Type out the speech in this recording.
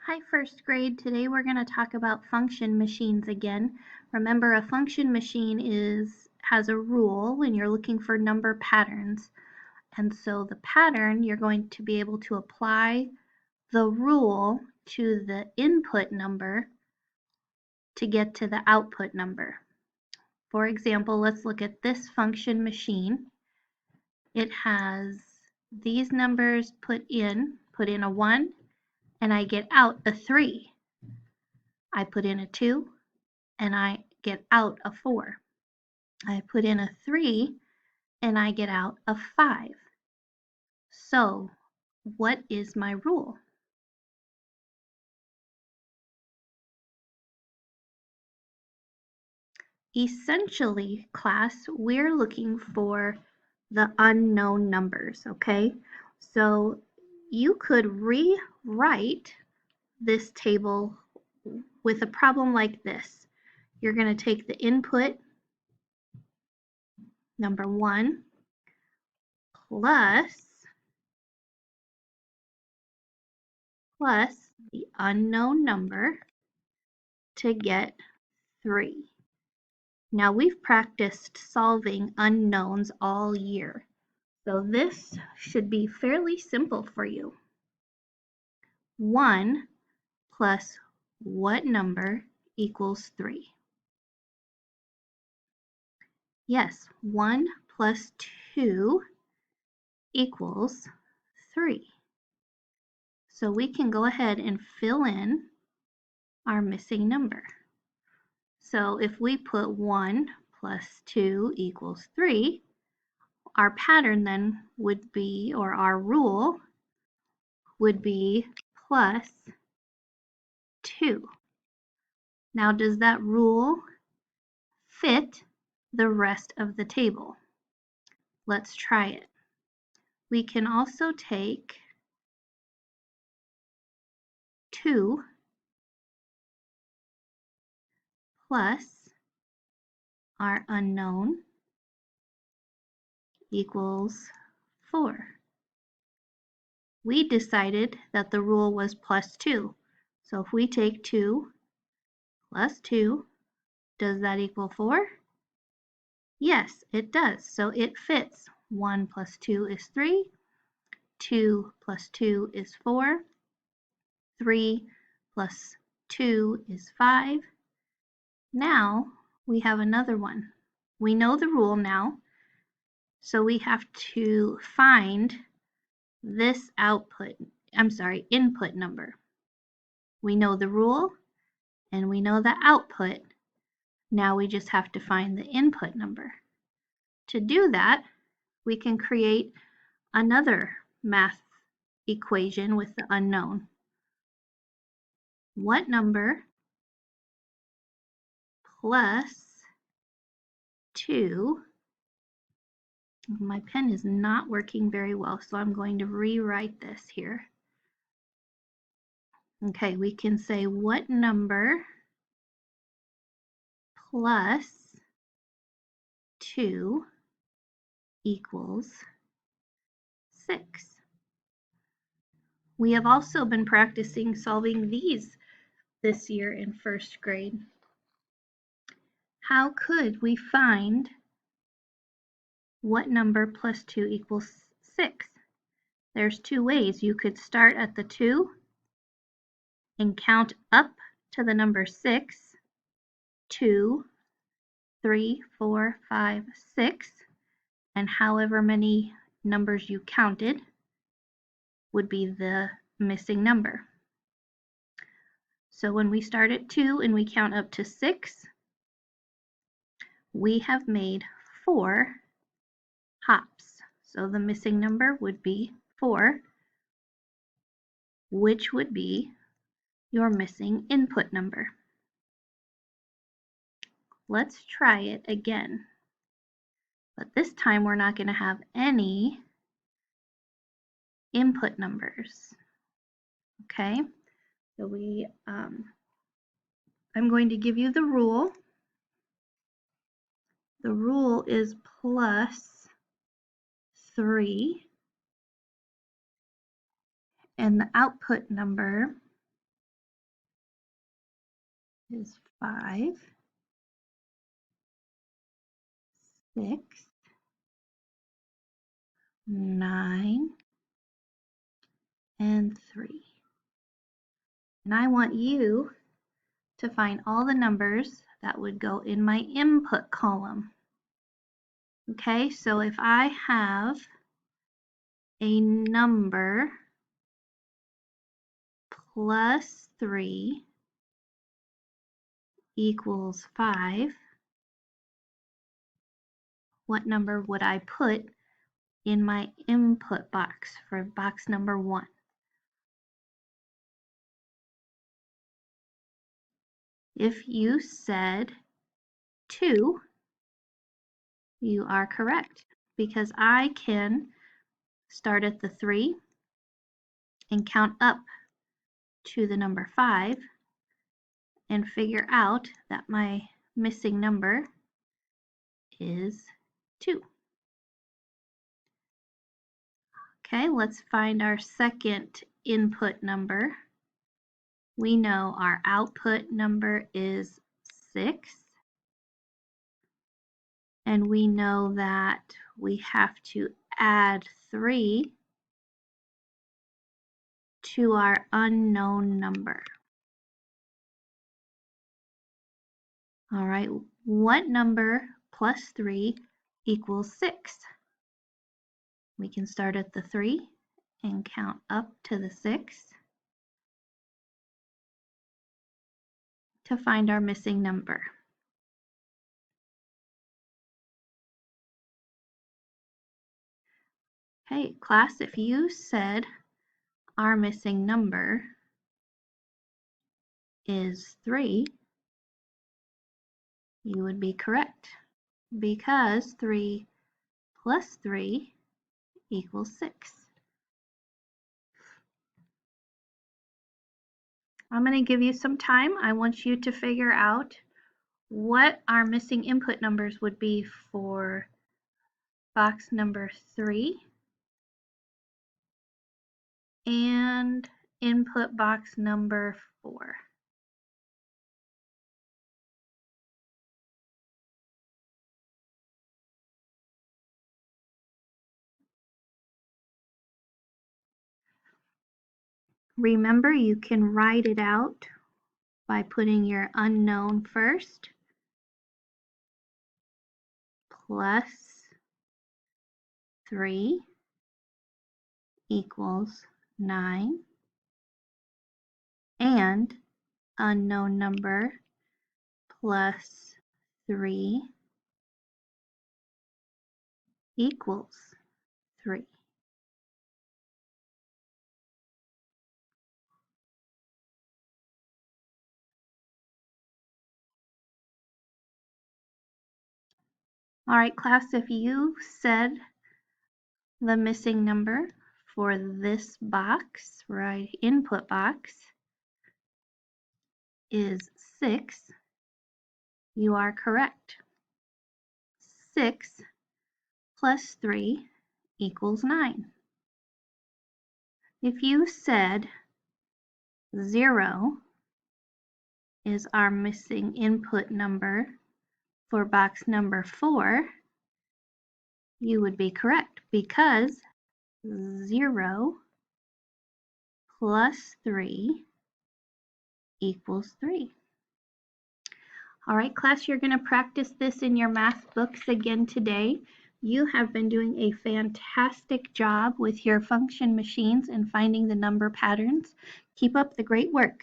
Hi, first grade. Today we're going to talk about function machines again. Remember, a function machine has a rule when you're looking for number patterns. And so the pattern, you're going to be able to apply the rule to the input number to get to the output number. For example, let's look at this function machine. It has these numbers put in a 1, and I get out a 3. I put in a 2, and I get out a 4. I put in a 3, and I get out a 5. So, what is my rule? Essentially, class, we're looking for the unknown numbers, okay? So, you could rewrite this table with a problem like this. You're going to take the input, number 1, plus the unknown number to get 3. Now we've practiced solving unknowns all year, so this should be fairly simple for you. 1 plus what number equals 3? Yes, 1 plus 2 equals 3. So we can go ahead and fill in our missing number. So if we put 1 plus 2 equals 3, our pattern then would be, or our rule would be plus 2. Now, does that rule fit the rest of the table? Let's try it. We can also take 2 plus our unknown equals 4. We decided that the rule was plus 2. So if we take 2 plus 2, does that equal 4? Yes, it does. So it fits. 1 plus 2 is 3. 2 plus 2 is 4. 3 plus 2 is 5. Now we have another one. We know the rule now, so we have to find this input number. We know the rule and we know the output. Now we just have to find the input number. To do that, we can create another math equation with the unknown. What number plus 2, my pen is not working very well, so I'm going to rewrite this here. Okay, we can say what number plus 2 equals 6. We have also been practicing solving these this year in first grade. How could we find what number plus 2 equals 6? There's 2 ways. You could start at the 2 and count up to the number 6. 2, 3, 4, 5, 6, and however many numbers you counted would be the missing number. So when we start at 2 and we count up to 6, we have made 4 hops. So the missing number would be 4, which would be your missing input number. Let's try it again. But this time we're not going to have any input numbers. Okay? So I'm going to give you the rule. The rule is plus 3, and the output number is 5, 6, 9, and 3. And I want you to find all the numbers that would go in my input column. Okay, so if I have a number plus 3 equals 5, what number would I put in my input box for box number 1? If you said 2, you are correct, because I can start at the 3 and count up to the number 5 and figure out that my missing number is 2. Okay, let's find our second input number. We know our output number is 6. And we know that we have to add 3 to our unknown number. All right, what number plus 3 equals 6? We can start at the 3 and count up to the 6 to find our missing number. Okay, class, if you said our missing number is 3, you would be correct, because 3 plus 3 equals 6. I'm going to give you some time. I want you to figure out what our missing input numbers would be for box number 3 and input box number 4. Remember, you can write it out by putting your unknown first, plus 3 equals 9, and unknown number plus 3 equals 3. All right, class, if you said the missing number for this box, right, input box, is 6, you are correct. 6 plus 3 equals 9. If you said 0 is our missing input number for box number 4, you would be correct, because 0 plus 3 equals 3. All right, class, you're going to practice this in your math books again today. You have been doing a fantastic job with your function machines and finding the number patterns. Keep up the great work.